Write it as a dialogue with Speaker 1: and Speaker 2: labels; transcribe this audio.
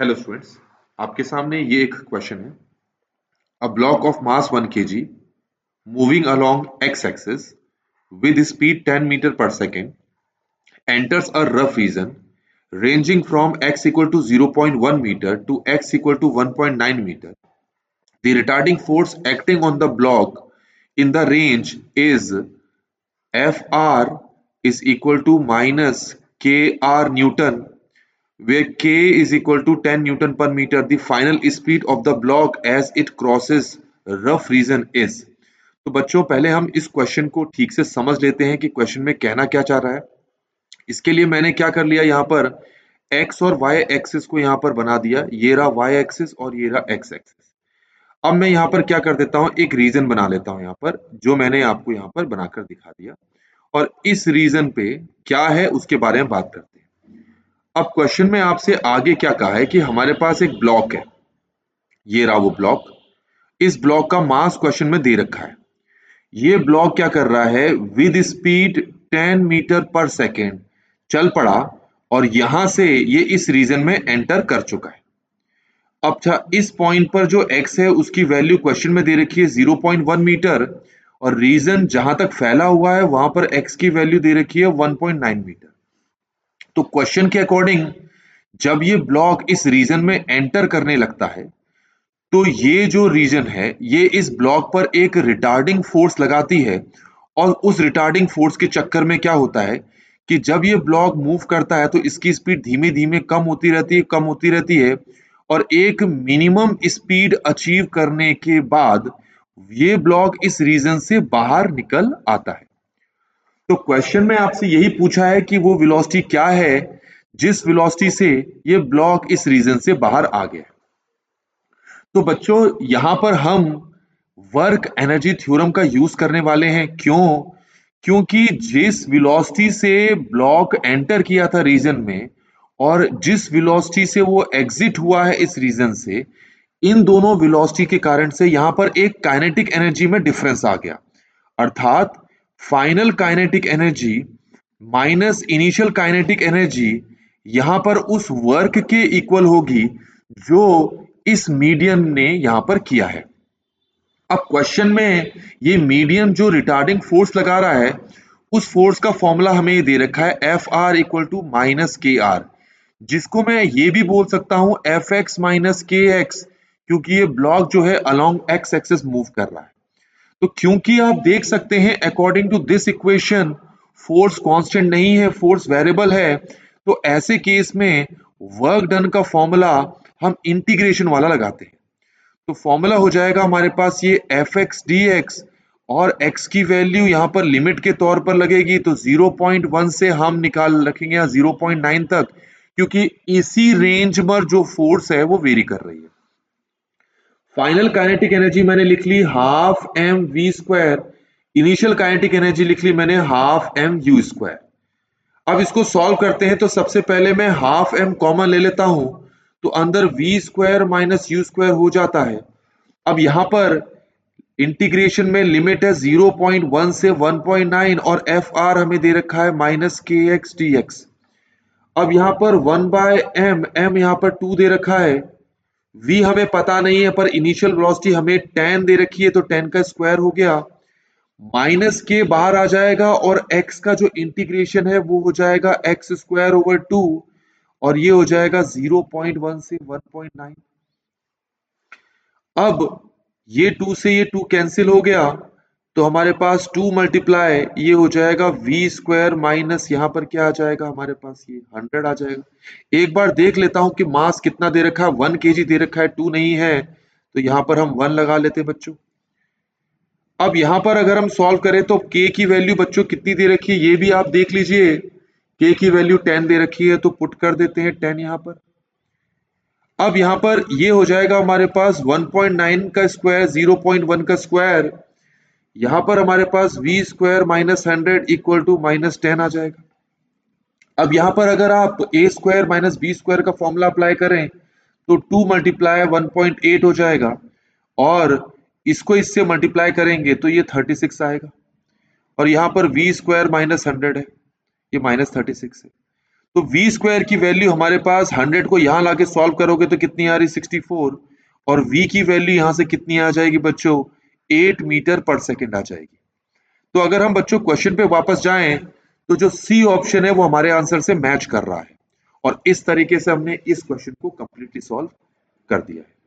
Speaker 1: Hello students, आपके सामने ये एक क्वेश्चन है। A block of mass 1 kg moving along x axis with speed 10 meter per second enters a rough region ranging from x equal to 0.1 meter to x equal to 1.9 meter. The retarding force acting on the block in the range is Fr is equal to minus kr Newton, where k is equal to 10 Newton per meter. The final speed of the block as it crosses rough region is। तो बच्चों, पहले हम इस question को ठीक से समझ लेते हैं कि क्वेश्चन में कहना क्या चाह रहा है। इसके लिए मैंने क्या कर लिया, यहाँ पर x और y एक्सिस को यहाँ पर बना दिया। ये रहा y एक्सिस और ये रहा x एक्सिस। अब मैं यहाँ पर क्या कर देता हूँ, एक रीजन बना लेता हूँ यहाँ पर, जो मैंने आपको यहाँ पर बनाकर दिखा दिया। और इस रीजन पे क्या है उसके बारे में बात करते हैं। अब क्वेश्चन में आपसे आगे क्या कहा है कि हमारे पास एक ब्लॉक है, ये रहा वो ब्लॉक। इस ब्लॉक का मास क्वेश्चन में दे रखा है। ये ब्लॉक क्या कर रहा है, विद स्पीड 10 मीटर पर सेकेंड चल पड़ा और यहां से ये इस रीजन में एंटर कर चुका है। अब अच्छा, इस पॉइंट पर जो x है उसकी वैल्यू क्वेश्चन में दे रखी है 0.1 मीटर, और रीजन जहां तक फैला हुआ है वहां पर x की वैल्यू दे रखी है 1.9 मीटर। तो क्वेश्चन के अकॉर्डिंग जब ये ब्लॉक इस रीजन में एंटर करने लगता है तो ये जो रीजन है ये इस ब्लॉक पर एक रिटार्डिंग फोर्स लगाती है। और उस रिटार्डिंग फोर्स के चक्कर में क्या होता है कि जब ये ब्लॉक मूव करता है तो इसकी स्पीड धीमे धीमे कम होती रहती है और एक मिनिमम स्पीड अचीव करने के बाद ये ब्लॉक इस रीजन से बाहर निकल आता है। तो क्वेश्चन में आपसे यही पूछा है कि वो वेलोसिटी क्या है जिस वेलोसिटी से ये ब्लॉक इस रीजन से बाहर आ गया। तो बच्चों, यहां पर हम वर्क एनर्जी थ्योरम का यूज करने वाले हैं। क्यों? क्योंकि जिस वेलोसिटी से ब्लॉक एंटर किया था रीजन में और जिस वेलोसिटी से वो एग्जिट हुआ है इस रीजन से, इन दोनों वेलोसिटी के कारण से यहां पर एक काइनेटिक एनर्जी में डिफरेंस आ गया। अर्थात final kinetic energy minus initial kinetic energy यहां पर उस वर्क के इक्वल होगी जो इस मीडियम ने यहां पर किया है। अब क्वेश्चन में ये मीडियम जो रिटार्डिंग फोर्स लगा रहा है उस फोर्स का फॉर्मूला हमें ये दे रखा है F R equal to minus K R, जिसको मैं ये भी बोल सकता हूं F X minus K X, क्योंकि ये ब्लॉक जो है अलोंग एक्स एक्सिस मूव कर रहा है। तो क्योंकि आप देख सकते हैं according to this equation force constant नहीं है, फोर्स वेरिएबल है। तो ऐसे केस में वर्क डन का फॉर्मूला हम इंटीग्रेशन वाला लगाते हैं। तो फॉर्मूला हो जाएगा हमारे पास ये एफ एक्स डी एक्स, और x की वैल्यू यहाँ पर लिमिट के तौर पर लगेगी तो 0.1 से हम निकाल रखेंगे या 0.9 तक, क्योंकि इसी रेंज पर जो फोर्स है वो वेरी कर रही है। फाइनल काइनेटिक एनर्जी मैंने लिख ली half M V square, initial kinetic energy लिख ली मैंने हाफ एम यू स्क्वायर। अब इसको सॉल्व करते हैं तो सबसे पहले मैं हाफ एम कॉमन ले लेता हूं, तो अंदर V square minus U square हो जाता है। अब यहां पर इंटीग्रेशन में लिमिट है 0.1 से 1.9 और एफ आर हमें दे रखा है minus K x D x. अब यहां पर 1/m, m यहां पर 2 दे रखा है, v हमें पता नहीं है पर इनिशियल वेलोसिटी हमें 10 दे रखी है तो 10 का स्क्वायर हो गया, माइनस के बाहर आ जाएगा और x का जो इंटीग्रेशन है वो हो जाएगा एक्स स्क्वायर ओवर 2, और ये हो जाएगा 0.1 से 1.9। अब ये 2 से ये 2 कैंसिल हो गया तो हमारे पास 2 मल्टीप्लाई ये हो जाएगा वी स्क्वायर माइनस यहाँ पर क्या आ जाएगा हमारे पास ये 100 आ जाएगा। एक बार देख लेता हूं कि मास कितना दे रखा है, 1 kg दे रखा है, 2 नहीं है, तो यहाँ पर हम 1 लगा लेते हैं बच्चों। अब यहाँ पर अगर हम सॉल्व करें तो k की वैल्यू बच्चों कितनी दे रखी है ये भी आप देख लीजिए। k की वैल्यू 10 दे रखी है तो पुट कर देते हैं 10 यहाँ पर। अब यहां पर ये हो जाएगा हमारे पास 1.9 का स्क्वायर 0.1 का स्क्वायर, यहां पर हमारे पास V square minus 100 equal to minus 10 आ जाएगा। अब यहां पर अगर आप A square minus B square का फॉर्मूला अप्लाई करें तो 2 मल्टीप्लाई 1.8 हो जाएगा, और इसको इससे मल्टीप्लाई करेंगे तो ये 36 आएगा, और यहां पर वी स्क्वायर माइनस 100 है, ये माइनस 36 है। तो v स्क्वायर की वैल्यू हमारे पास 100 को यहां लाके सॉल्व करोगे तो कितनी आ रही 64 और v की वैल्यू यहां से कितनी आ जाएगी बच्चों 8 मीटर पर सेकेंड आ जाएगी। तो अगर हम बच्चों क्वेश्चन पे वापस जाएं तो जो सी ऑप्शन है वो हमारे आंसर से मैच कर रहा है और इस तरीके से हमने इस क्वेश्चन को कंप्लीटली सॉल्व कर दिया है।